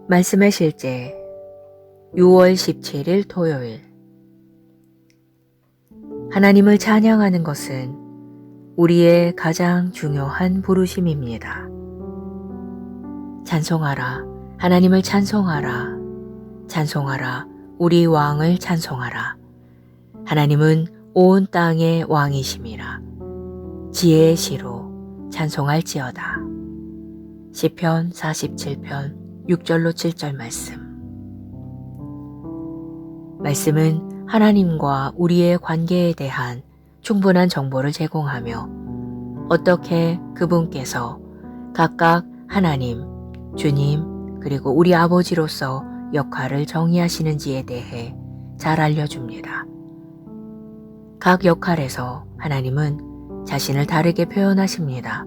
말씀의 실제 6월 17일 토요일. 하나님을 찬양하는 것은 우리의 가장 중요한 부르심입니다. 찬송하라, 하나님을 찬송하라. 찬송하라, 우리 왕을 찬송하라. 하나님은 온 땅의 왕이심이라. 지혜의 시로 찬송할지어다. 시편 47편 6절로 7절 말씀은 하나님과 우리의 관계에 대한 충분한 정보를 제공하며 어떻게 그분께서 각각 하나님, 주님, 그리고 우리 아버지로서 역할을 정의하시는지에 대해 잘 알려줍니다. 각 역할에서 하나님은 자신을 다르게 표현하십니다.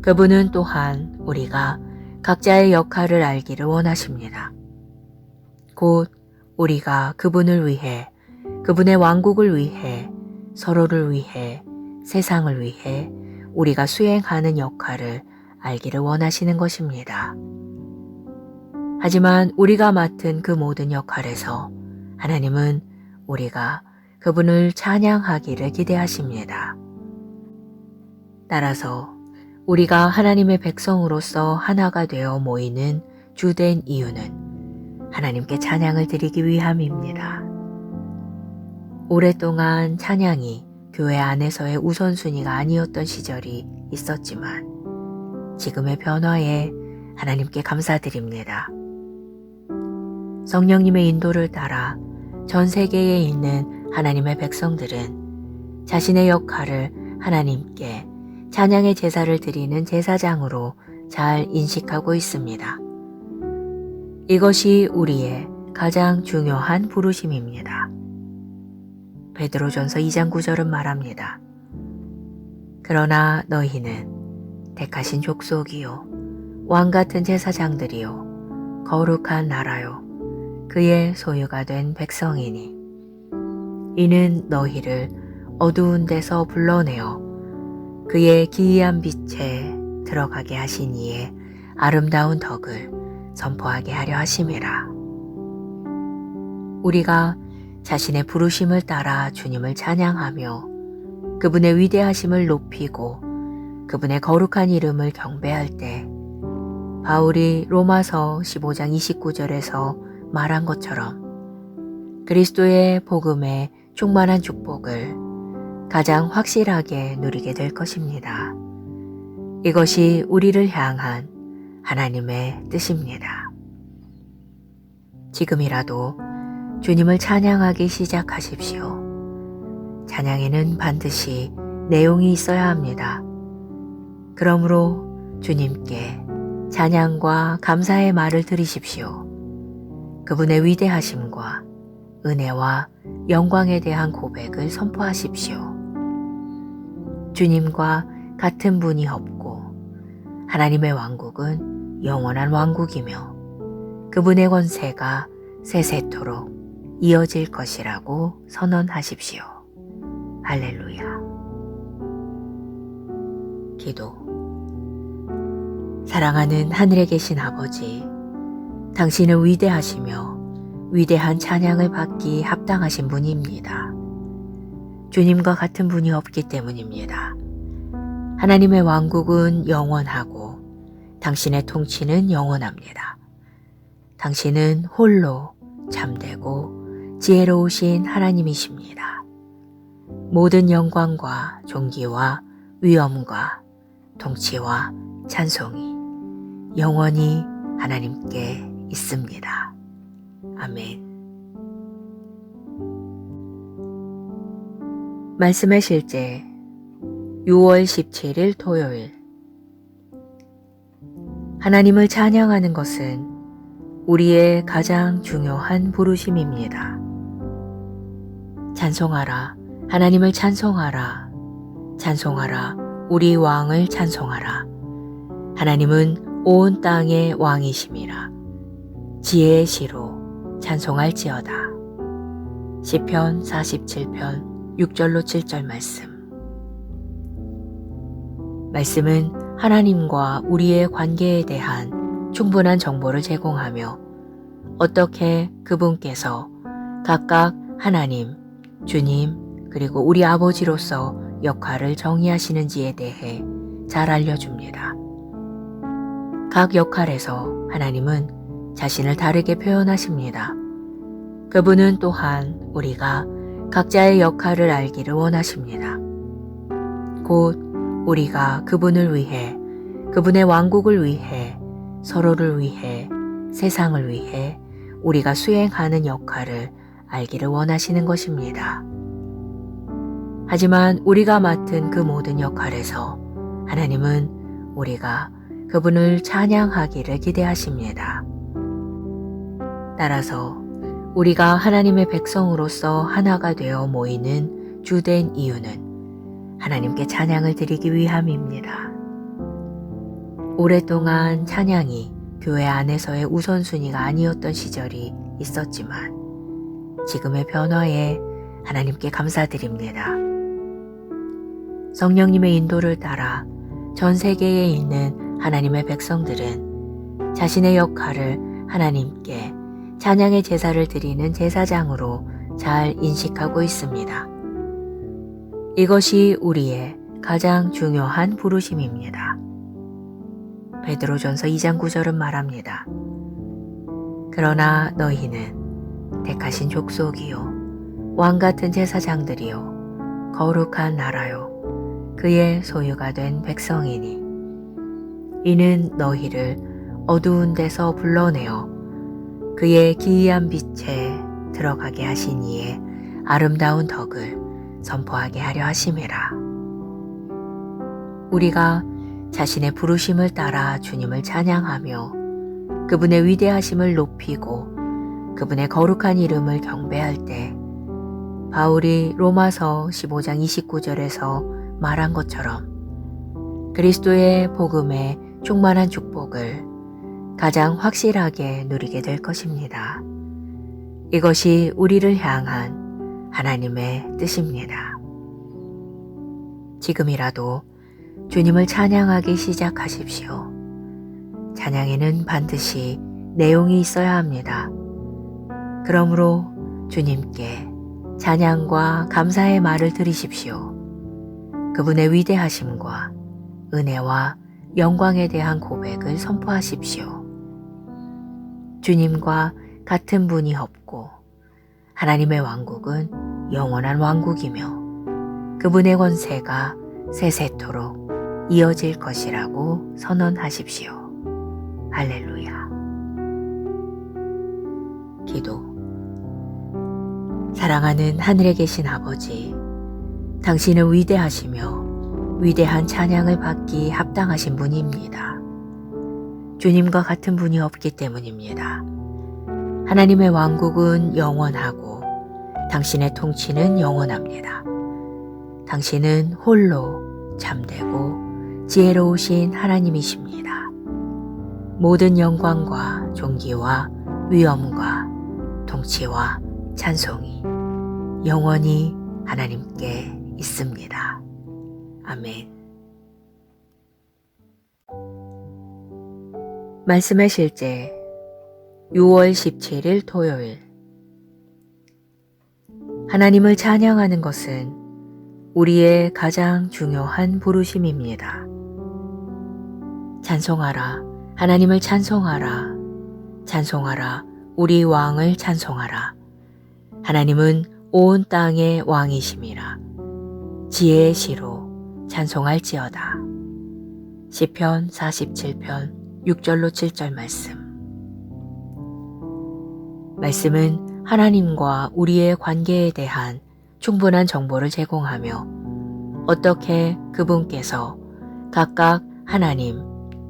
그분은 또한 우리가 각자의 역할을 알기를 원하십니다. 곧 우리가 그분을 위해, 그분의 왕국을 위해, 서로를 위해, 세상을 위해 우리가 수행하는 역할을 알기를 원하시는 것입니다. 하지만 우리가 맡은 그 모든 역할에서 하나님은 우리가 그분을 찬양하기를 기대하십니다. 따라서 우리가 하나님의 백성으로서 하나가 되어 모이는 주된 이유는 하나님께 찬양을 드리기 위함입니다. 오랫동안 찬양이 교회 안에서의 우선순위가 아니었던 시절이 있었지만 지금의 변화에 하나님께 감사드립니다. 성령님의 인도를 따라 전 세계에 있는 하나님의 백성들은 자신의 역할을 하나님께 찬양의 제사를 드리는 제사장으로 잘 인식하고 있습니다. 이것이 우리의 가장 중요한 부르심입니다. 베드로전서 2장 9절은 말합니다. 그러나 너희는 택하신 족속이요 왕같은 제사장들이요 거룩한 나라요 그의 소유가 된 백성이니 이는 너희를 어두운 데서 불러내어 그의 기이한 빛에 들어가게 하신 이의 아름다운 덕을 선포하게 하려 하심이라. 우리가 자신의 부르심을 따라 주님을 찬양하며 그분의 위대하심을 높이고 그분의 거룩한 이름을 경배할 때 바울이 로마서 15장 29절에서 말한 것처럼 그리스도의 복음의 충만한 축복을 가장 확실하게 누리게 될 것입니다. 이것이 우리를 향한 하나님의 뜻입니다. 지금이라도 주님을 찬양하기 시작하십시오. 찬양에는 반드시 내용이 있어야 합니다. 그러므로 주님께 찬양과 감사의 말을 드리십시오. 그분의 위대하심과 은혜와 영광에 대한 고백을 선포하십시오. 주님과 같은 분이 없고 하나님의 왕국은 영원한 왕국이며 그분의 권세가 세세토록 이어질 것이라고 선언하십시오. 할렐루야. 기도. 사랑하는 하늘에 계신 아버지, 당신은 위대하시며 위대한 찬양을 받기 합당하신 분입니다. 주님과 같은 분이 없기 때문입니다. 하나님의 왕국은 영원하고 당신의 통치는 영원합니다. 당신은 홀로 참되고 지혜로우신 하나님이십니다. 모든 영광과 존귀와 위엄과 통치와 찬송이 영원히 하나님께 있습니다. 아멘. 말씀의 실제 6월 17일 토요일. 하나님을 찬양하는 것은 우리의 가장 중요한 부르심입니다. 찬송하라, 하나님을 찬송하라. 찬송하라, 우리 왕을 찬송하라. 하나님은 온 땅의 왕이심이라. 지혜의 시로 찬송할지어다. 시편 47편 6절로 7절 말씀은 하나님과 우리의 관계에 대한 충분한 정보를 제공하며 어떻게 그분께서 각각 하나님, 주님, 그리고 우리 아버지로서 역할을 정의하시는지에 대해 잘 알려줍니다. 각 역할에서 하나님은 자신을 다르게 표현하십니다. 그분은 또한 우리가 각자의 역할을 알기를 원하십니다. 곧 우리가 그분을 위해, 그분의 왕국을 위해, 서로를 위해, 세상을 위해 우리가 수행하는 역할을 알기를 원하시는 것입니다. 하지만 우리가 맡은 그 모든 역할에서 하나님은 우리가 그분을 찬양하기를 기대하십니다. 따라서 우리가 하나님의 백성으로서 하나가 되어 모이는 주된 이유는 하나님께 찬양을 드리기 위함입니다. 오랫동안 찬양이 교회 안에서의 우선순위가 아니었던 시절이 있었지만 지금의 변화에 하나님께 감사드립니다. 성령님의 인도를 따라 전 세계에 있는 하나님의 백성들은 자신의 역할을 하나님께 찬양의 제사를 드리는 제사장으로 잘 인식하고 있습니다. 이것이 우리의 가장 중요한 부르심입니다. 베드로전서 2장 9절은 말합니다. 그러나 너희는 택하신 족속이요 왕같은 제사장들이요 거룩한 나라요 그의 소유가 된 백성이니 이는 너희를 어두운 데서 불러내어 그의 기이한 빛에 들어가게 하신 이의 아름다운 덕을 선포하게 하려 하심이라. 우리가 자신의 부르심을 따라 주님을 찬양하며 그분의 위대하심을 높이고 그분의 거룩한 이름을 경배할 때 바울이 로마서 15장 29절에서 말한 것처럼 그리스도의 복음의 충만한 축복을 가장 확실하게 누리게 될 것입니다. 이것이 우리를 향한 하나님의 뜻입니다. 지금이라도 주님을 찬양하기 시작하십시오. 찬양에는 반드시 내용이 있어야 합니다. 그러므로 주님께 찬양과 감사의 말을 드리십시오. 그분의 위대하심과 은혜와 영광에 대한 고백을 선포하십시오. 주님과 같은 분이 없고 하나님의 왕국은 영원한 왕국이며 그분의 권세가 세세토록 이어질 것이라고 선언하십시오. 할렐루야. 기도. 사랑하는 하늘에 계신 아버지, 당신은 위대하시며 위대한 찬양을 받기 합당하신 분입니다. 주님과 같은 분이 없기 때문입니다. 하나님의 왕국은 영원하고 당신의 통치는 영원합니다. 당신은 홀로 참되고 지혜로우신 하나님이십니다. 모든 영광과 존귀와 위엄과 통치와 찬송이 영원히 하나님께 있습니다. 아멘. 말씀의 실제 6월 17일 토요일. 하나님을 찬양하는 것은 우리의 가장 중요한 부르심입니다. 찬송하라, 하나님을 찬송하라, 찬송하라, 우리 왕을 찬송하라. 하나님은 온 땅의 왕이심이라. 지혜의 시로 찬송할지어다. 시편 47편 6절로 7절 말씀. 말씀은 하나님과 우리의 관계에 대한 충분한 정보를 제공하며 어떻게 그분께서 각각 하나님,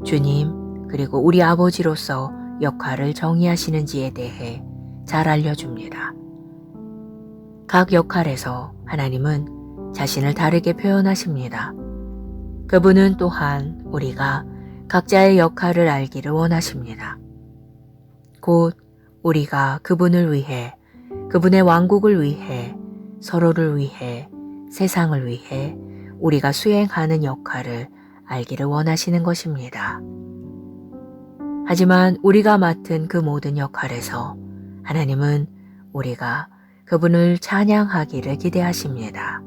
주님, 그리고 우리 아버지로서 역할을 정의하시는지에 대해 잘 알려줍니다. 각 역할에서 하나님은 자신을 다르게 표현하십니다. 그분은 또한 우리가 각자의 역할을 알기를 원하십니다. 곧 우리가 그분을 위해, 그분의 왕국을 위해, 서로를 위해, 세상을 위해 우리가 수행하는 역할을 알기를 원하시는 것입니다. 하지만 우리가 맡은 그 모든 역할에서 하나님은 우리가 그분을 찬양하기를 기대하십니다.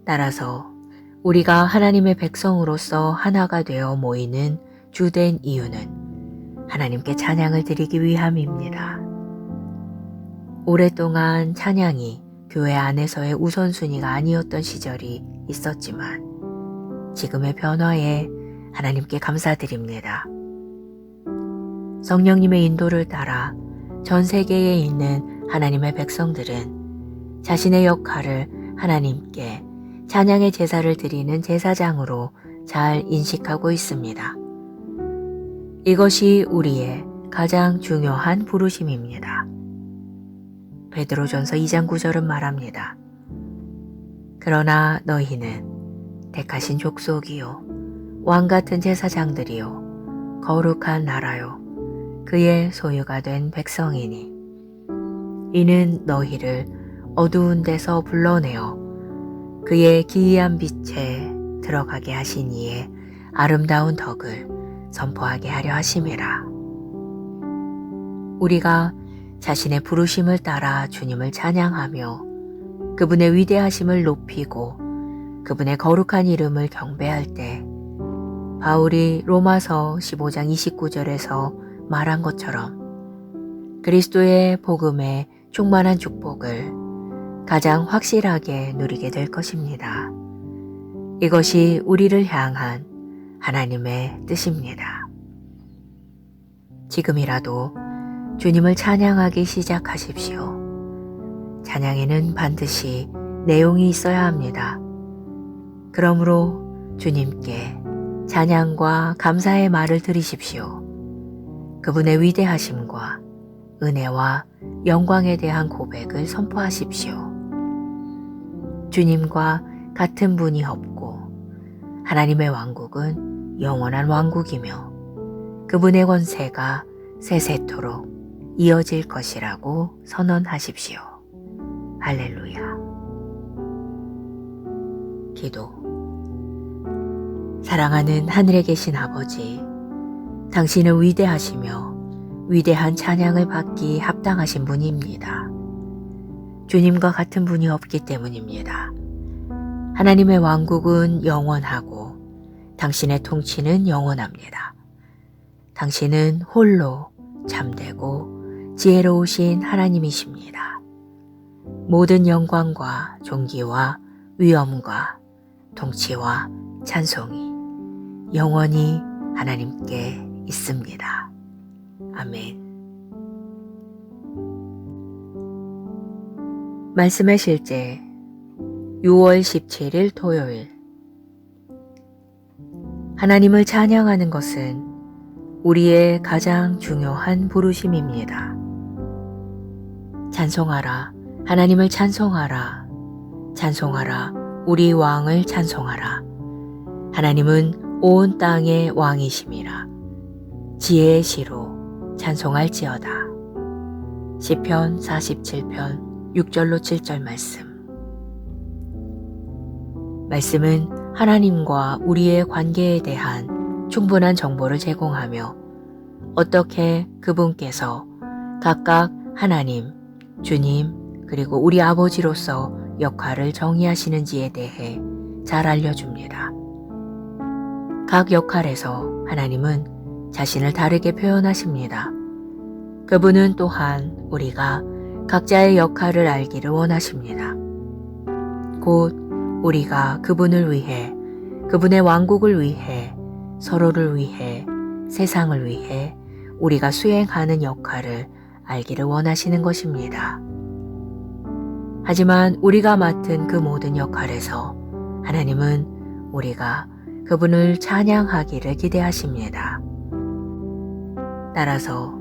따라서 우리가 하나님의 백성으로서 하나가 되어 모이는 주된 이유는 하나님께 찬양을 드리기 위함입니다. 오랫동안 찬양이 교회 안에서의 우선순위가 아니었던 시절이 있었지만 지금의 변화에 하나님께 감사드립니다. 성령님의 인도를 따라 전 세계에 있는 하나님의 백성들은 자신의 역할을 하나님께 찬양의 제사를 드리는 제사장으로 잘 인식하고 있습니다. 이것이 우리의 가장 중요한 부르심입니다. 베드로전서 2장 9절은 말합니다. 그러나 너희는 택하신 족속이요 왕같은 제사장들이요 거룩한 나라요 그의 소유가 된 백성이니 이는 너희를 어두운 데서 불러내어 그의 기이한 빛에 들어가게 하신 이의 아름다운 덕을 선포하게 하려 하심이라. 우리가 자신의 부르심을 따라 주님을 찬양하며 그분의 위대하심을 높이고 그분의 거룩한 이름을 경배할 때 바울이 로마서 15장 29절에서 말한 것처럼 그리스도의 복음의 충만한 축복을 가장 확실하게 누리게 될 것입니다. 이것이 우리를 향한 하나님의 뜻입니다. 지금이라도 주님을 찬양하기 시작하십시오. 찬양에는 반드시 내용이 있어야 합니다. 그러므로 주님께 찬양과 감사의 말을 드리십시오. 그분의 위대하심과 은혜와 영광에 대한 고백을 선포하십시오. 주님과 같은 분이 없고 하나님의 왕국은 영원한 왕국이며 그분의 권세가 세세토록 이어질 것이라고 선언하십시오. 할렐루야. 기도. 사랑하는 하늘에 계신 아버지, 당신은 위대하시며 위대한 찬양을 받기 합당하신 분입니다. 주님과 같은 분이 없기 때문입니다. 하나님의 왕국은 영원하고 당신의 통치는 영원합니다. 당신은 홀로 참되고 지혜로우신 하나님이십니다. 모든 영광과 존귀와 위엄과 통치와 찬송이 영원히 하나님께 있습니다. 아멘. 말씀의 실제 6월 17일 토요일. 하나님을 찬양하는 것은 우리의 가장 중요한 부르심입니다. 찬송하라, 하나님을 찬송하라, 찬송하라, 우리 왕을 찬송하라. 하나님은 온 땅의 왕이심이라. 지혜의 시로 찬송할지어다. 시편 47편 6절로 7절 말씀. 말씀은 하나님과 우리의 관계에 대한 충분한 정보를 제공하며 어떻게 그분께서 각각 하나님, 주님, 그리고 우리 아버지로서 역할을 정의하시는지에 대해 잘 알려줍니다. 각 역할에서 하나님은 자신을 다르게 표현하십니다. 그분은 또한 우리가 각자의 역할을 알기를 원하십니다. 곧 우리가 그분을 위해, 그분의 왕국을 위해, 서로를 위해, 세상을 위해 우리가 수행하는 역할을 알기를 원하시는 것입니다. 하지만 우리가 맡은 그 모든 역할에서 하나님은 우리가 그분을 찬양하기를 기대하십니다. 따라서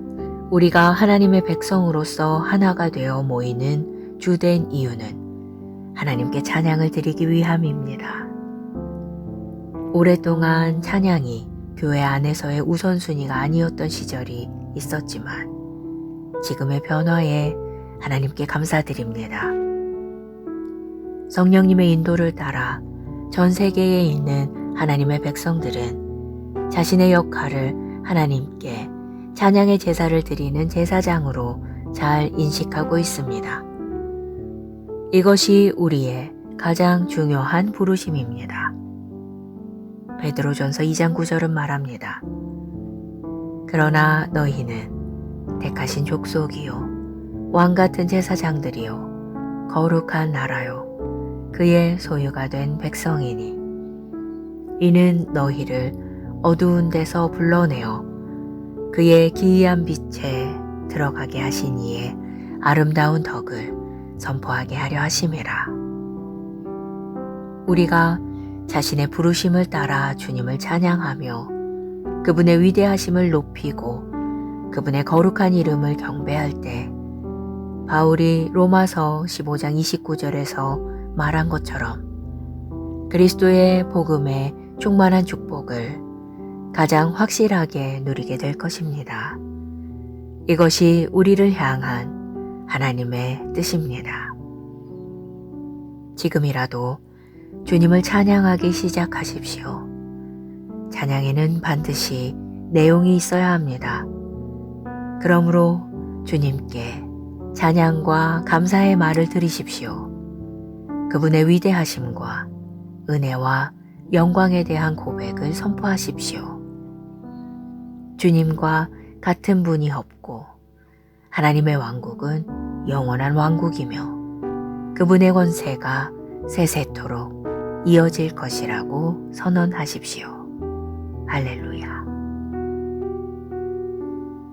우리가 하나님의 백성으로서 하나가 되어 모이는 주된 이유는 하나님께 찬양을 드리기 위함입니다. 오랫동안 찬양이 교회 안에서의 우선순위가 아니었던 시절이 있었지만 지금의 변화에 하나님께 감사드립니다. 성령님의 인도를 따라 전 세계에 있는 하나님의 백성들은 자신의 역할을 하나님께 찬양의 제사를 드리는 제사장으로 잘 인식하고 있습니다. 이것이 우리의 가장 중요한 부르심입니다. 베드로전서 2장 9절은 말합니다. 그러나 너희는 택하신 족속이요 왕같은 제사장들이요 거룩한 나라요 그의 소유가 된 백성이니 이는 너희를 어두운 데서 불러내어 그의 기이한 빛에 들어가게 하신 이의 아름다운 덕을 선포하게 하려 하심이라. 우리가 자신의 부르심을 따라 주님을 찬양하며 그분의 위대하심을 높이고 그분의 거룩한 이름을 경배할 때 바울이 로마서 15장 29절에서 말한 것처럼 그리스도의 복음의 충만한 축복을 가장 확실하게 누리게 될 것입니다. 이것이 우리를 향한 하나님의 뜻입니다. 지금이라도 주님을 찬양하기 시작하십시오. 찬양에는 반드시 내용이 있어야 합니다. 그러므로 주님께 찬양과 감사의 말을 드리십시오. 그분의 위대하심과 은혜와 영광에 대한 고백을 선포하십시오. 주님과 같은 분이 없고 하나님의 왕국은 영원한 왕국이며 그분의 권세가 세세토록 이어질 것이라고 선언하십시오. 할렐루야.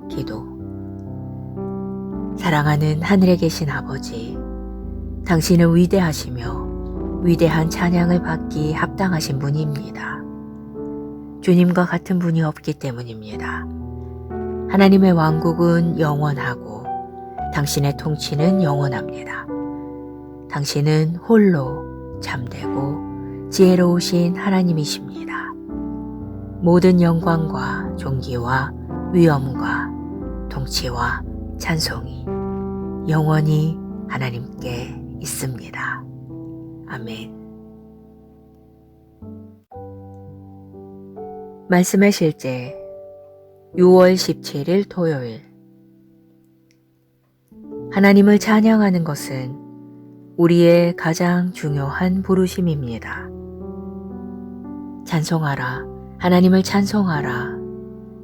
기도. 사랑하는 하늘에 계신 아버지, 당신은 위대하시며 위대한 찬양을 받기 합당하신 분입니다. 주님과 같은 분이 없기 때문입니다. 하나님의 왕국은 영원하고 당신의 통치는 영원합니다. 당신은 홀로 참되고 지혜로우신 하나님이십니다. 모든 영광과 존귀와 위엄과 통치와 찬송이 영원히 하나님께 있습니다. 아멘. 말씀의 실제 6월 17일 토요일. 하나님을 찬양하는 것은 우리의 가장 중요한 부르심입니다. 찬송하라, 하나님을 찬송하라,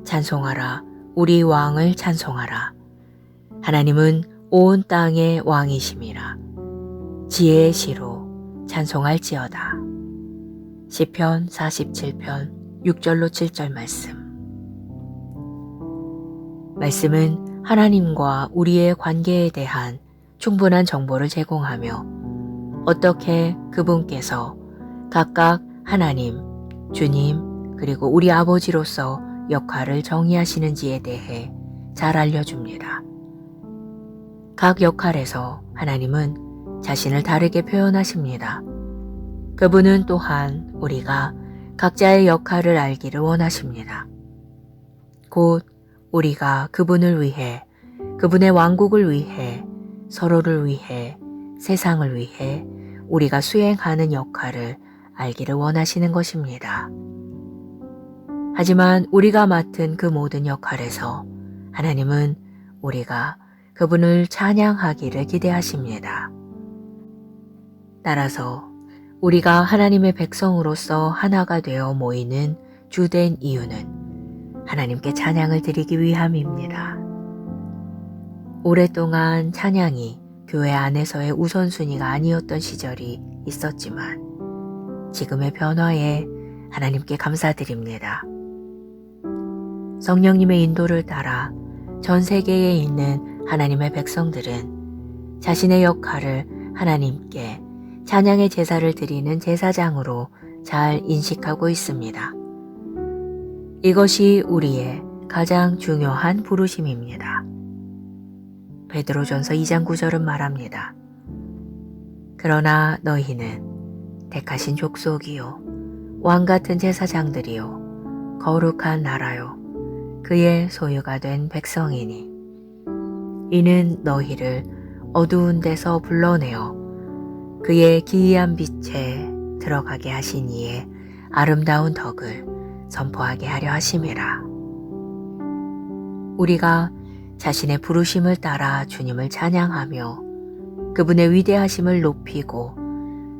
찬송하라, 우리 왕을 찬송하라. 하나님은 온 땅의 왕이심이라. 지혜의 시로 찬송할지어다. 시편 47편 6절로 7절 말씀. 말씀은 하나님과 우리의 관계에 대한 충분한 정보를 제공하며 어떻게 그분께서 각각 하나님, 주님, 그리고 우리 아버지로서 역할을 정의하시는지에 대해 잘 알려줍니다. 각 역할에서 하나님은 자신을 다르게 표현하십니다. 그분은 또한 우리가 각자의 역할을 알기를 원하십니다. 곧 우리가 그분을 위해, 그분의 왕국을 위해, 서로를 위해, 세상을 위해 우리가 수행하는 역할을 알기를 원하시는 것입니다. 하지만 우리가 맡은 그 모든 역할에서 하나님은 우리가 그분을 찬양하기를 기대하십니다. 따라서 우리가 하나님의 백성으로서 하나가 되어 모이는 주된 이유는 하나님께 찬양을 드리기 위함입니다. 오랫동안 찬양이 교회 안에서의 우선순위가 아니었던 시절이 있었지만 지금의 변화에 하나님께 감사드립니다. 성령님의 인도를 따라 전 세계에 있는 하나님의 백성들은 자신의 역할을 하나님께 찬양의 제사를 드리는 제사장으로 잘 인식하고 있습니다. 이것이 우리의 가장 중요한 부르심입니다. 베드로전서 2장 9절은 말합니다. 그러나 너희는 택하신 족속이요 왕같은 제사장들이요 거룩한 나라요 그의 소유가 된 백성이니 이는 너희를 어두운 데서 불러내어 그의 기이한 빛에 들어가게 하신 이의 아름다운 덕을 선포하게 하려 하심이라. 우리가 자신의 부르심을 따라 주님을 찬양하며 그분의 위대하심을 높이고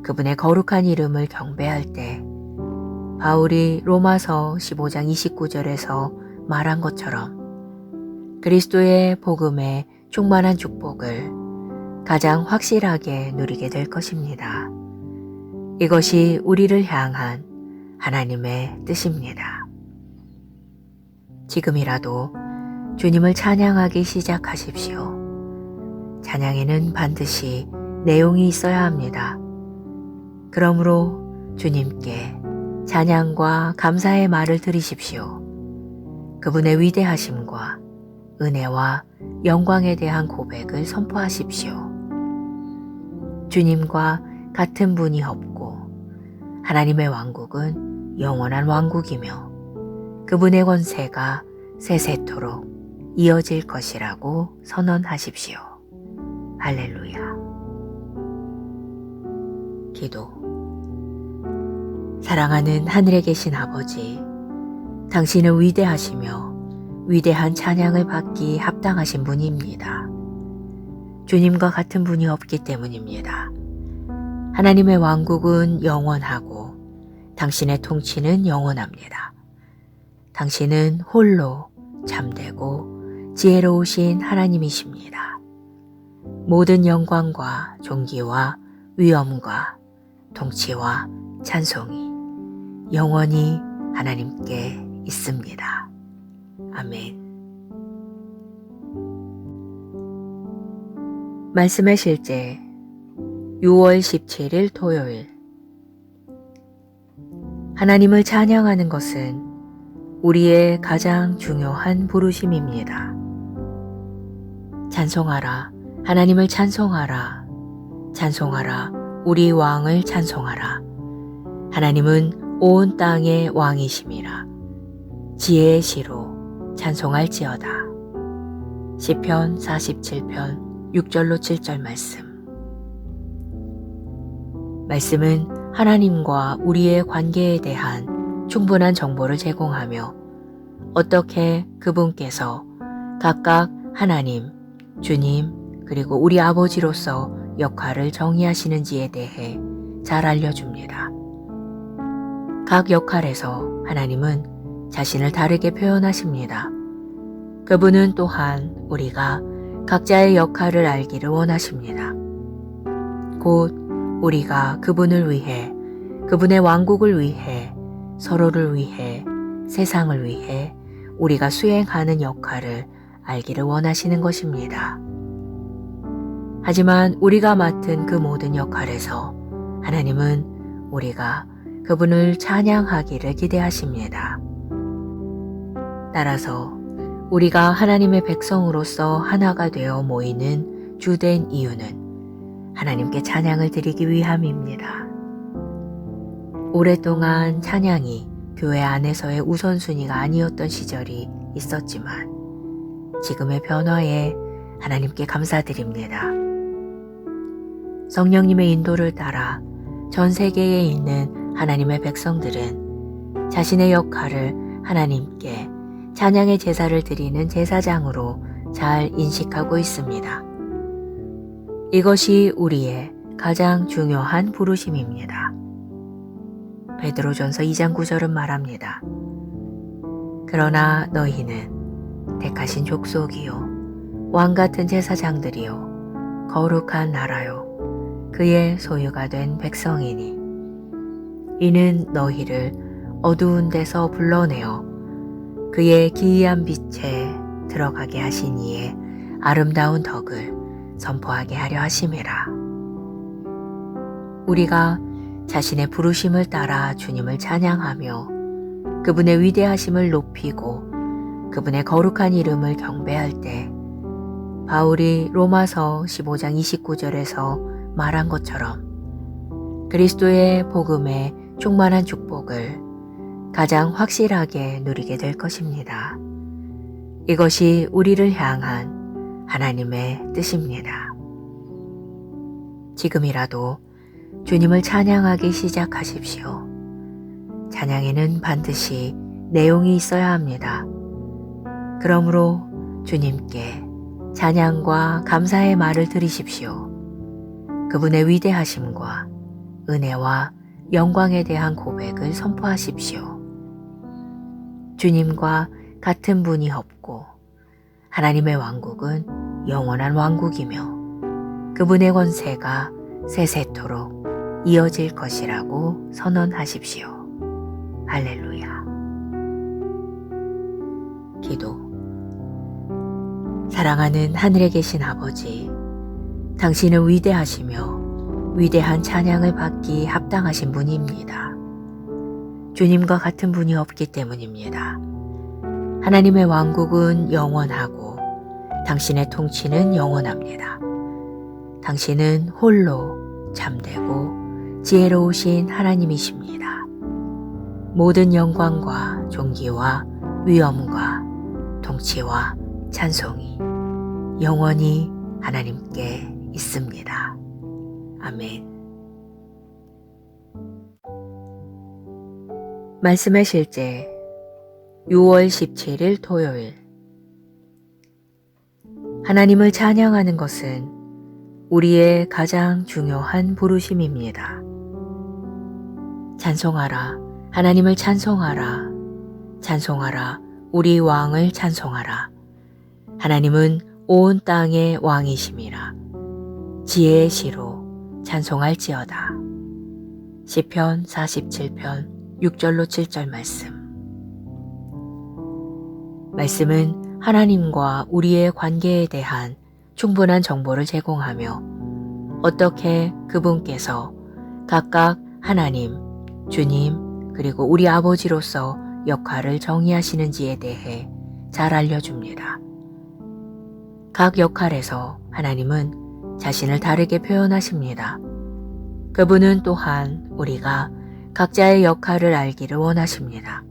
그분의 거룩한 이름을 경배할 때 바울이 로마서 15장 29절에서 말한 것처럼 그리스도의 복음의 충만한 축복을 가장 확실하게 누리게 될 것입니다. 이것이 우리를 향한 하나님의 뜻입니다. 지금이라도 주님을 찬양하기 시작하십시오. 찬양에는 반드시 내용이 있어야 합니다. 그러므로 주님께 찬양과 감사의 말을 드리십시오. 그분의 위대하심과 은혜와 영광에 대한 고백을 선포하십시오. 주님과 같은 분이 없고 하나님의 왕국은 영원한 왕국이며 그분의 권세가 세세토록 이어질 것이라고 선언하십시오. 할렐루야. 기도. 사랑하는 하늘에 계신 아버지, 당신은 위대하시며 위대한 찬양을 받기 합당하신 분입니다. 주님과 같은 분이 없기 때문입니다. 하나님의 왕국은 영원하고 당신의 통치는 영원합니다. 당신은 홀로 참되고 지혜로우신 하나님이십니다. 모든 영광과 존귀와 위엄과 통치와 찬송이 영원히 하나님께 있습니다. 아멘. 말씀의 실제 6월 17일 토요일. 하나님을 찬양하는 것은 우리의 가장 중요한 부르심입니다. 찬송하라, 하나님을 찬송하라, 찬송하라, 우리 왕을 찬송하라. 하나님은 온 땅의 왕이심이라. 지혜의 시로 찬송할지어다. 시편 47편 6절로 7절 말씀은 하나님과 우리의 관계에 대한 충분한 정보를 제공하며 어떻게 그분께서 각각 하나님, 주님, 그리고 우리 아버지로서 역할을 정의하시는지에 대해 잘 알려줍니다. 각 역할에서 하나님은 자신을 다르게 표현하십니다. 그분은 또한 우리가 각자의 역할을 알기를 원하십니다. 곧 우리가 그분을 위해, 그분의 왕국을 위해, 서로를 위해, 세상을 위해 우리가 수행하는 역할을 알기를 원하시는 것입니다. 하지만 우리가 맡은 그 모든 역할에서 하나님은 우리가 그분을 찬양하기를 기대하십니다. 따라서 우리가 하나님의 백성으로서 하나가 되어 모이는 주된 이유는 하나님께 찬양을 드리기 위함입니다. 오랫동안 찬양이 교회 안에서의 우선순위가 아니었던 시절이 있었지만 지금의 변화에 하나님께 감사드립니다. 성령님의 인도를 따라 전 세계에 있는 하나님의 백성들은 자신의 역할을 하나님께 찬양의 제사를 드리는 제사장으로 잘 인식하고 있습니다. 이것이 우리의 가장 중요한 부르심입니다. 베드로전서 2장 9절은 말합니다. 그러나 너희는 택하신 족속이요 왕같은 제사장들이요 거룩한 나라요 그의 소유가 된 백성이니 이는 너희를 어두운 데서 불러내어 그의 기이한 빛에 들어가게 하신 이의 아름다운 덕을 선포하게 하려 하심이라. 우리가 자신의 부르심을 따라 주님을 찬양하며 그분의 위대하심을 높이고 그분의 거룩한 이름을 경배할 때 바울이 로마서 15장 29절에서 말한 것처럼 그리스도의 복음의 충만한 축복을 가장 확실하게 누리게 될 것입니다. 이것이 우리를 향한 하나님의 뜻입니다. 지금이라도 주님을 찬양하기 시작하십시오. 찬양에는 반드시 내용이 있어야 합니다. 그러므로 주님께 찬양과 감사의 말을 드리십시오. 그분의 위대하심과 은혜와 영광에 대한 고백을 선포하십시오. 주님과 같은 분이 없고 하나님의 왕국은 영원한 왕국이며 그분의 권세가 세세토록 이어질 것이라고 선언하십시오. 할렐루야. 기도. 사랑하는 하늘에 계신 아버지, 당신은 위대하시며 위대한 찬양을 받기 합당하신 분입니다. 주님과 같은 분이 없기 때문입니다. 하나님의 왕국은 영원하고 당신의 통치는 영원합니다. 당신은 홀로 참되고 지혜로우신 하나님이십니다. 모든 영광과 존귀와 위엄과 통치와 찬송이 영원히 하나님께 있습니다. 아멘. 말씀의 실제 6월 17일 토요일. 하나님을 찬양하는 것은 우리의 가장 중요한 부르심입니다. 찬송하라, 하나님을 찬송하라. 찬송하라, 우리 왕을 찬송하라. 하나님은 온 땅의 왕이심이라. 지혜의 시로 찬송할지어다. 시편 47편 6절로 7절 말씀은 하나님과 우리의 관계에 대한 충분한 정보를 제공하며 어떻게 그분께서 각각 하나님, 주님, 그리고 우리 아버지로서 역할을 정의하시는지에 대해 잘 알려줍니다. 각 역할에서 하나님은 자신을 다르게 표현하십니다. 그분은 또한 우리가 각자의 역할을 알기를 원하십니다.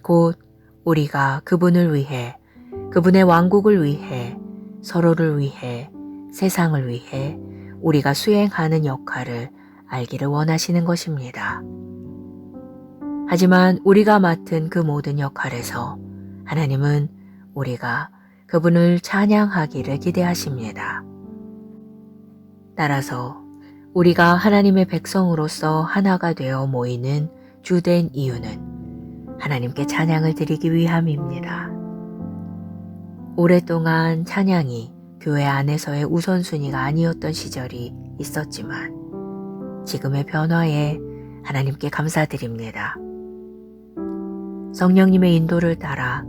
곧 우리가 그분을 위해, 그분의 왕국을 위해, 서로를 위해, 세상을 위해 우리가 수행하는 역할을 알기를 원하시는 것입니다. 하지만 우리가 맡은 그 모든 역할에서 하나님은 우리가 그분을 찬양하기를 기대하십니다. 따라서 우리가 하나님의 백성으로서 하나가 되어 모이는 주된 이유는 하나님께 찬양을 드리기 위함입니다. 오랫동안 찬양이 교회 안에서의 우선순위가 아니었던 시절이 있었지만 지금의 변화에 하나님께 감사드립니다. 성령님의 인도를 따라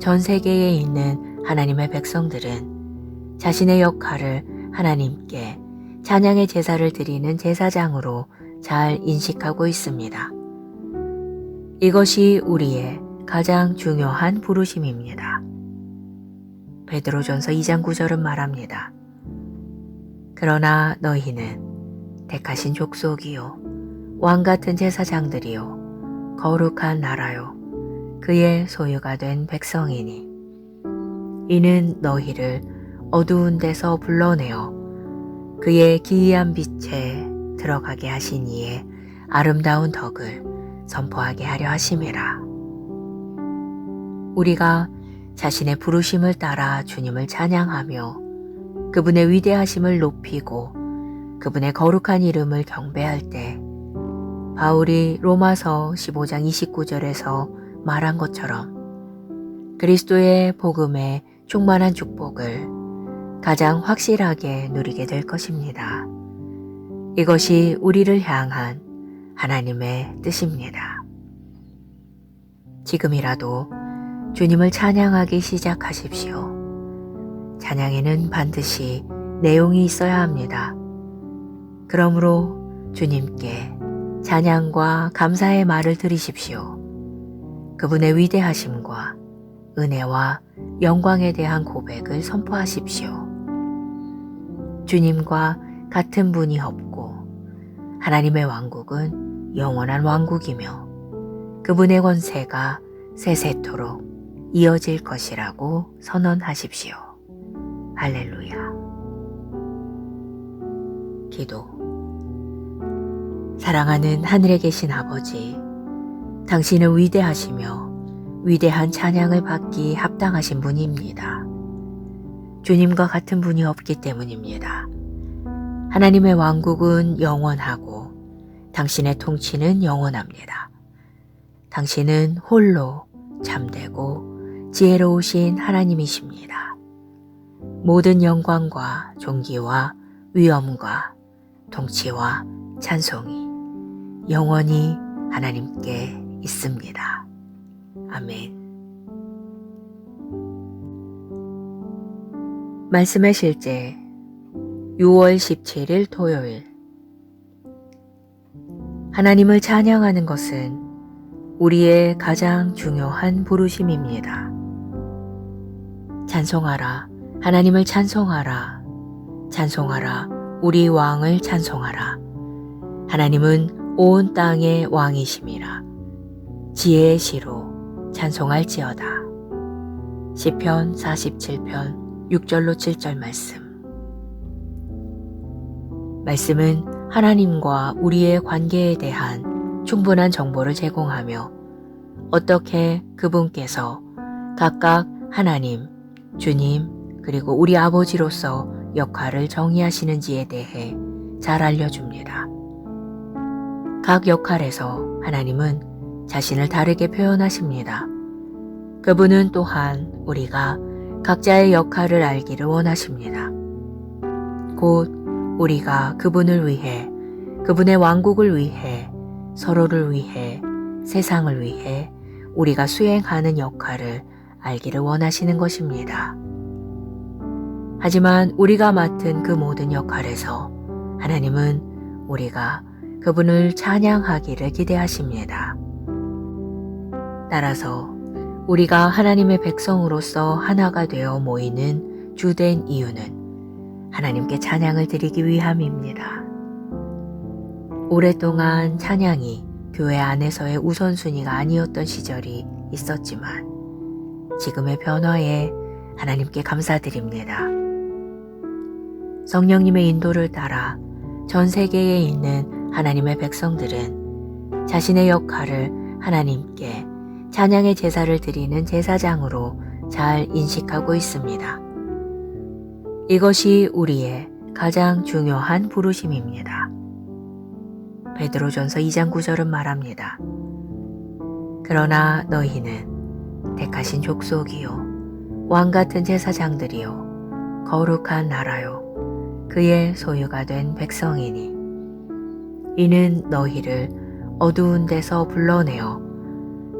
전 세계에 있는 하나님의 백성들은 자신의 역할을 하나님께 찬양의 제사를 드리는 제사장으로 잘 인식하고 있습니다. 이것이 우리의 가장 중요한 부르심입니다. 베드로전서 2장 9절은 말합니다. 그러나 너희는 택하신 족속이요 왕같은 제사장들이요 거룩한 나라요 그의 소유가 된 백성이니 이는 너희를 어두운 데서 불러내어 그의 기이한 빛에 들어가게 하신 이의 아름다운 덕을 선포하게 하려 하심이라. 우리가 자신의 부르심을 따라 주님을 찬양하며 그분의 위대하심을 높이고 그분의 거룩한 이름을 경배할 때 바울이 로마서 15장 29절에서 말한 것처럼 그리스도의 복음의 충만한 축복을 가장 확실하게 누리게 될 것입니다. 이것이 우리를 향한 하나님의 뜻입니다. 지금이라도 주님을 찬양하기 시작하십시오. 찬양에는 반드시 내용이 있어야 합니다. 그러므로 주님께 찬양과 감사의 말을 드리십시오. 그분의 위대하심과 은혜와 영광에 대한 고백을 선포하십시오. 주님과 같은 분이 없고 하나님의 왕국은 영원한 왕국이며 그분의 권세가 세세토록 이어질 것이라고 선언하십시오. 할렐루야. 기도. 사랑하는 하늘에 계신 아버지, 당신은 위대하시며 위대한 찬양을 받기 합당하신 분입니다. 주님과 같은 분이 없기 때문입니다. 하나님의 왕국은 영원하고 당신의 통치는 영원합니다. 당신은 홀로 참되고 지혜로우신 하나님이십니다. 모든 영광과 존귀와 위엄과 통치와 찬송이 영원히 하나님께 있습니다. 아멘. 말씀의 실제 6월 17일 토요일. 하나님을 찬양하는 것은 우리의 가장 중요한 부르심입니다. 찬송하라, 하나님을 찬송하라. 찬송하라, 우리 왕을 찬송하라. 하나님은 온 땅의 왕이심이라. 지혜의 시로 찬송할지어다. 시편 47편 6절로 7절 말씀. 말씀은 하나님과 우리의 관계에 대한 충분한 정보를 제공하며 어떻게 그분께서 각각 하나님, 주님, 그리고 우리 아버지로서 역할을 정의하시는지에 대해 잘 알려줍니다. 각 역할에서 하나님은 자신을 다르게 표현하십니다. 그분은 또한 우리가 각자의 역할을 알기를 원하십니다. 곧 우리가 그분을 위해, 그분의 왕국을 위해, 서로를 위해, 세상을 위해 우리가 수행하는 역할을 알기를 원하시는 것입니다. 하지만 우리가 맡은 그 모든 역할에서 하나님은 우리가 그분을 찬양하기를 기대하십니다. 따라서 우리가 하나님의 백성으로서 하나가 되어 모이는 주된 이유는 하나님께 찬양을 드리기 위함입니다. 오랫동안 찬양이 교회 안에서의 우선순위가 아니었던 시절이 있었지만 지금의 변화에 하나님께 감사드립니다. 성령님의 인도를 따라 전 세계에 있는 하나님의 백성들은 자신의 역할을 하나님께 찬양의 제사를 드리는 제사장으로 잘 인식하고 있습니다. 이것이 우리의 가장 중요한 부르심입니다. 베드로전서 2장 9절은 말합니다. 그러나 너희는 택하신 족속이요 왕같은 제사장들이요 거룩한 나라요 그의 소유가 된 백성이니 이는 너희를 어두운 데서 불러내어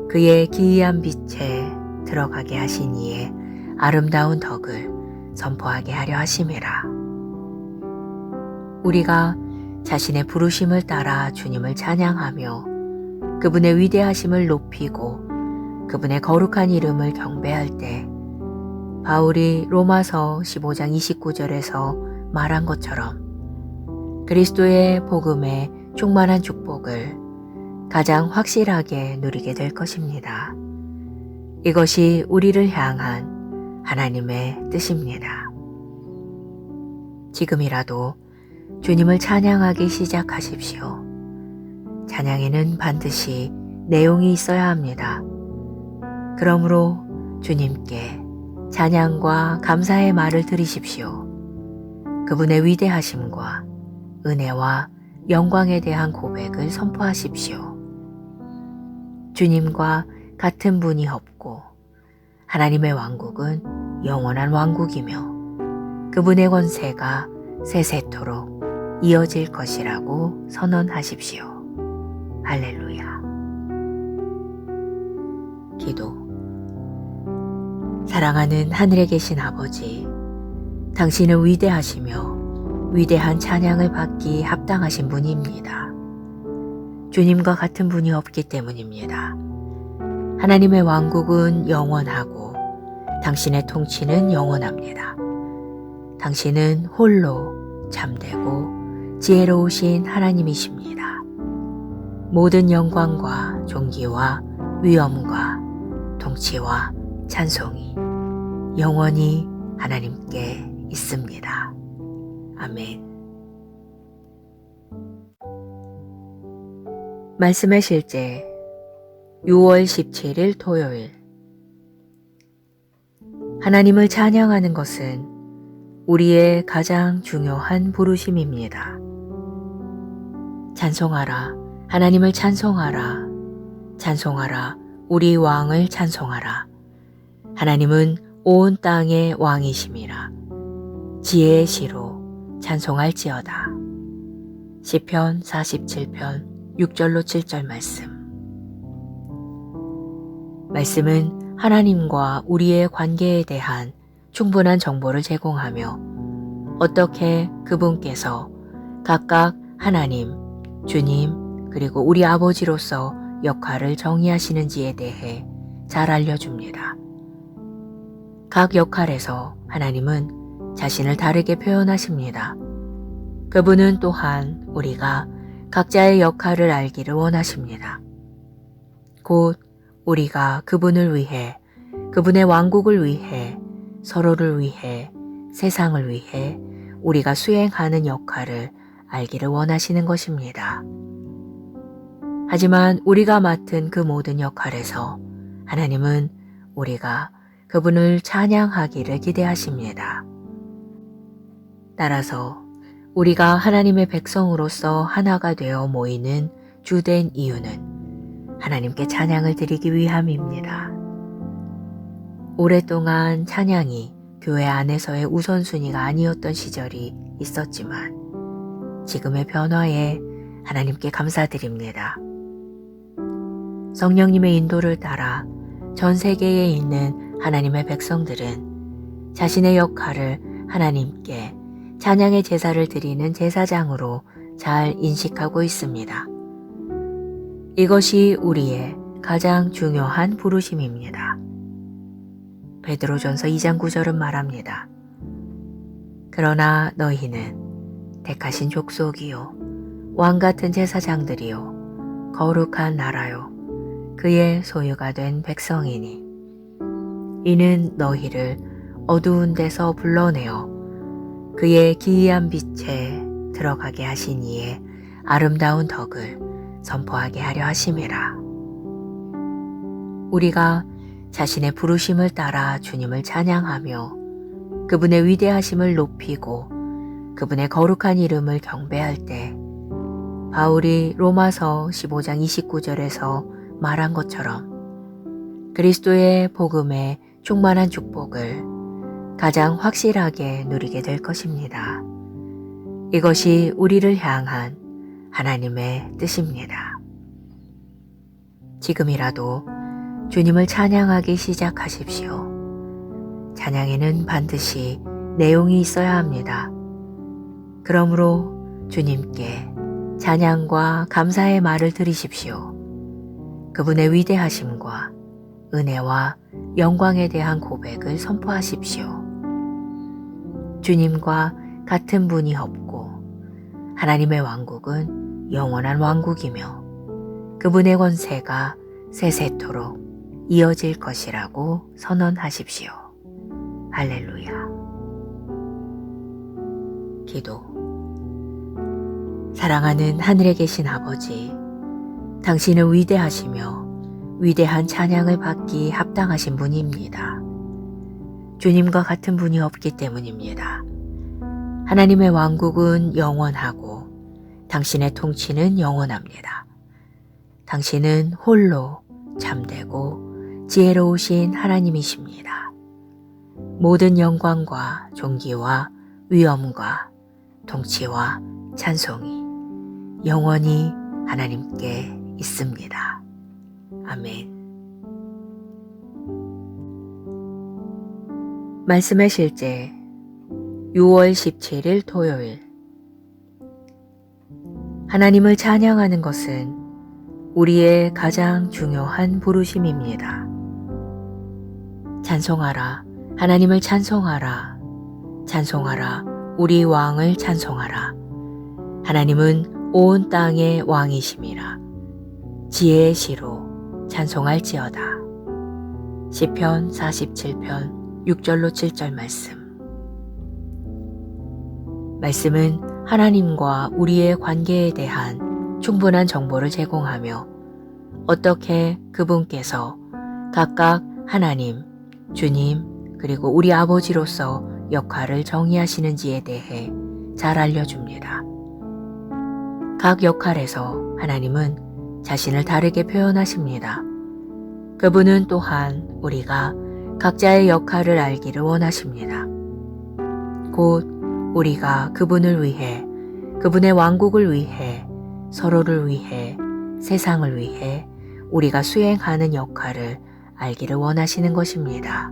그의 기이한 빛에 들어가게 하신 이의 아름다운 덕을 선포하게 하려 하심이라. 우리가 자신의 부르심을 따라 주님을 찬양하며 그분의 위대하심을 높이고 그분의 거룩한 이름을 경배할 때 바울이 로마서 15장 29절에서 말한 것처럼 그리스도의 복음의 충만한 축복을 가장 확실하게 누리게 될 것입니다. 이것이 우리를 향한 하나님의 뜻입니다. 지금이라도 주님을 찬양하기 시작하십시오. 찬양에는 반드시 내용이 있어야 합니다. 그러므로 주님께 찬양과 감사의 말을 드리십시오. 그분의 위대하심과 은혜와 영광에 대한 고백을 선포하십시오. 주님과 같은 분이 없고 하나님의 왕국은 영원한 왕국이며 그분의 권세가 세세토록 이어질 것이라고 선언하십시오. 할렐루야. 기도. 사랑하는 하늘에 계신 아버지, 당신은 위대하시며 위대한 찬양을 받기 합당하신 분입니다. 주님과 같은 분이 없기 때문입니다. 하나님의 왕국은 영원하고 당신의 통치는 영원합니다. 당신은 홀로 참되고 지혜로우신 하나님이십니다. 모든 영광과 존귀와 위엄과 통치와 찬송이 영원히 하나님께 있습니다. 아멘. 말씀의 실제 6월 17일 토요일. 하나님을 찬양하는 것은 우리의 가장 중요한 부르심입니다. 찬송하라, 하나님을 찬송하라. 찬송하라, 우리 왕을 찬송하라. 하나님은 온 땅의 왕이심이라. 지혜의 시로 찬송할지어다. 시편 47편 6절로 7절 말씀. 말씀은 하나님과 우리의 관계에 대한 충분한 정보를 제공하며 어떻게 그분께서 각각 하나님, 주님, 그리고 우리 아버지로서 역할을 정의하시는지에 대해 잘 알려줍니다. 각 역할에서 하나님은 자신을 다르게 표현하십니다. 그분은 또한 우리가 각자의 역할을 알기를 원하십니다. 곧 우리가 그분을 위해, 그분의 왕국을 위해, 서로를 위해, 세상을 위해 우리가 수행하는 역할을 알기를 원하시는 것입니다. 하지만 우리가 맡은 그 모든 역할에서 하나님은 우리가 그분을 찬양하기를 기대하십니다. 따라서 우리가 하나님의 백성으로서 하나가 되어 모이는 주된 이유는 하나님께 찬양을 드리기 위함입니다. 오랫동안 찬양이 교회 안에서의 우선순위가 아니었던 시절이 있었지만 지금의 변화에 하나님께 감사드립니다. 성령님의 인도를 따라 전 세계에 있는 하나님의 백성들은 자신의 역할을 하나님께 찬양의 제사를 드리는 제사장으로 잘 인식하고 있습니다. 이것이 우리의 가장 중요한 부르심입니다. 베드로전서 2장 9절은 말합니다. 그러나 너희는 택하신 족속이요 왕같은 제사장들이요 거룩한 나라요 그의 소유가 된 백성이니 이는 너희를 어두운 데서 불러내어 그의 기이한 빛에 들어가게 하신 이의 아름다운 덕을 선포하게 하려 하심이라. 우리가 자신의 부르심을 따라 주님을 찬양하며 그분의 위대하심을 높이고 그분의 거룩한 이름을 경배할 때 바울이 로마서 15장 29절에서 말한 것처럼 그리스도의 복음의 충만한 축복을 가장 확실하게 누리게 될 것입니다. 이것이 우리를 향한 하나님의 뜻입니다. 지금이라도 주님을 찬양하기 시작하십시오. 찬양에는 반드시 내용이 있어야 합니다. 그러므로 주님께 찬양과 감사의 말을 드리십시오. 그분의 위대하심과 은혜와 영광에 대한 고백을 선포하십시오. 주님과 같은 분이 없고 하나님의 왕국은 영원한 왕국이며 그분의 권세가 세세토록 이어질 것이라고 선언하십시오. 할렐루야. 기도. 사랑하는 하늘에 계신 아버지, 당신은 위대하시며 위대한 찬양을 받기 합당하신 분입니다. 주님과 같은 분이 없기 때문입니다. 하나님의 왕국은 영원하고 당신의 통치는 영원합니다. 당신은 홀로 참되고 지혜로우신 하나님이십니다. 모든 영광과 존귀와 위엄과 통치와 찬송이 영원히 하나님께 있습니다. 아멘. 말씀의 실제 6월 17일 토요일. 하나님을 찬양하는 것은 우리의 가장 중요한 부르심입니다. 찬송하라, 하나님을 찬송하라. 찬송하라, 우리 왕을 찬송하라. 하나님은 온 땅의 왕이심이라. 지혜의 시로 찬송할지어다. 시편 47편 6절로 7절 말씀. 말씀은 하나님과 우리의 관계에 대한 충분한 정보를 제공하며 어떻게 그분께서 각각 하나님, 주님, 그리고 우리 아버지로서 역할을 정의하시는지에 대해 잘 알려줍니다. 각 역할에서 하나님은 자신을 다르게 표현하십니다. 그분은 또한 우리가 각자의 역할을 알기를 원하십니다. 곧 우리가 그분을 위해, 그분의 왕국을 위해, 서로를 위해, 세상을 위해 우리가 수행하는 역할을 알기를 원하시는 것입니다.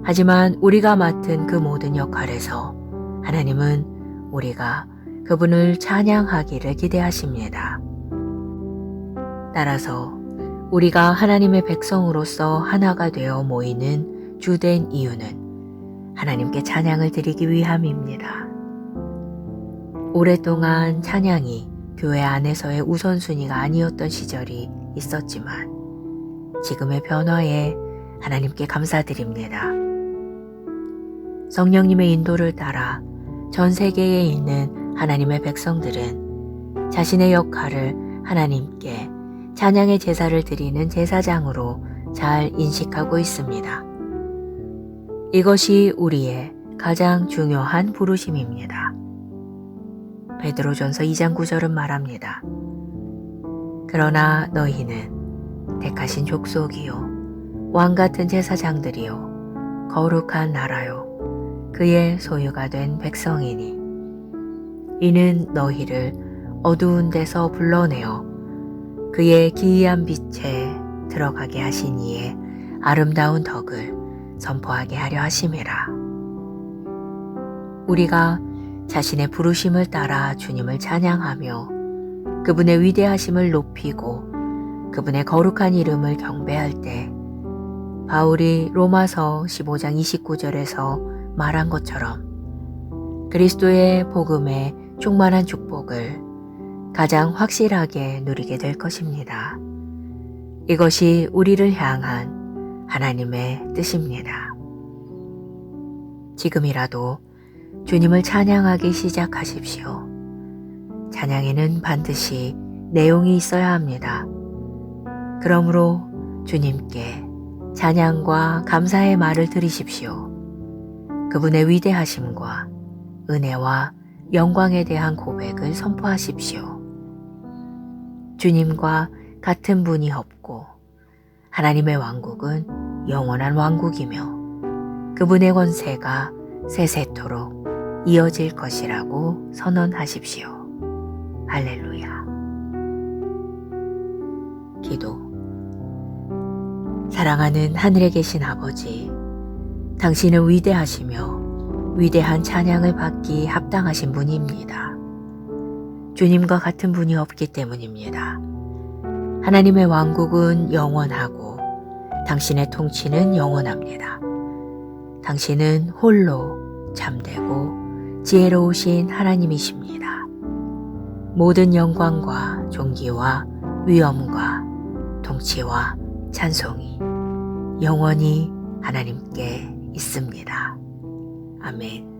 하지만 우리가 맡은 그 모든 역할에서 하나님은 우리가 그분을 찬양하기를 기대하십니다. 따라서 우리가 하나님의 백성으로서 하나가 되어 모이는 주된 이유는 하나님께 찬양을 드리기 위함입니다. 오랫동안 찬양이 교회 안에서의 우선순위가 아니었던 시절이 있었지만 지금의 변화에 하나님께 감사드립니다. 성령님의 인도를 따라 전 세계에 있는 하나님의 백성들은 자신의 역할을 하나님께 찬양의 제사를 드리는 제사장으로 잘 인식하고 있습니다. 이것이 우리의 가장 중요한 부르심입니다. 베드로전서 2장 9절은 말합니다. 그러나 너희는 택하신 족속이요 왕같은 제사장들이요 거룩한 나라요 그의 소유가 된 백성이니 이는 너희를 어두운 데서 불러내어 그의 기이한 빛에 들어가게 하신 이의 아름다운 덕을 선포하게 하려 하심이라. 우리가 자신의 부르심을 따라 주님을 찬양하며 그분의 위대하심을 높이고 그분의 거룩한 이름을 경배할 때 바울이 로마서 15장 29절에서 말한 것처럼 그리스도의 복음의 충만한 축복을 가장 확실하게 누리게 될 것입니다. 이것이 우리를 향한 하나님의 뜻입니다. 지금이라도 주님을 찬양하기 시작하십시오. 찬양에는 반드시 내용이 있어야 합니다. 그러므로 주님께 찬양과 감사의 말을 드리십시오. 그분의 위대하심과 은혜와 영광에 대한 고백을 선포하십시오. 주님과 같은 분이 없고 하나님의 왕국은 영원한 왕국이며 그분의 권세가 세세토록 이어질 것이라고 선언하십시오. 할렐루야. 기도. 사랑하는 하늘에 계신 아버지, 당신은 위대하시며 위대한 찬양을 받기 합당하신 분입니다. 주님과 같은 분이 없기 때문입니다. 하나님의 왕국은 영원하고 당신의 통치는 영원합니다. 당신은 홀로 참되고 지혜로우신 하나님이십니다. 모든 영광과 존귀와 위엄과 통치와 찬송이 영원히 하나님께 있습니다. 아멘.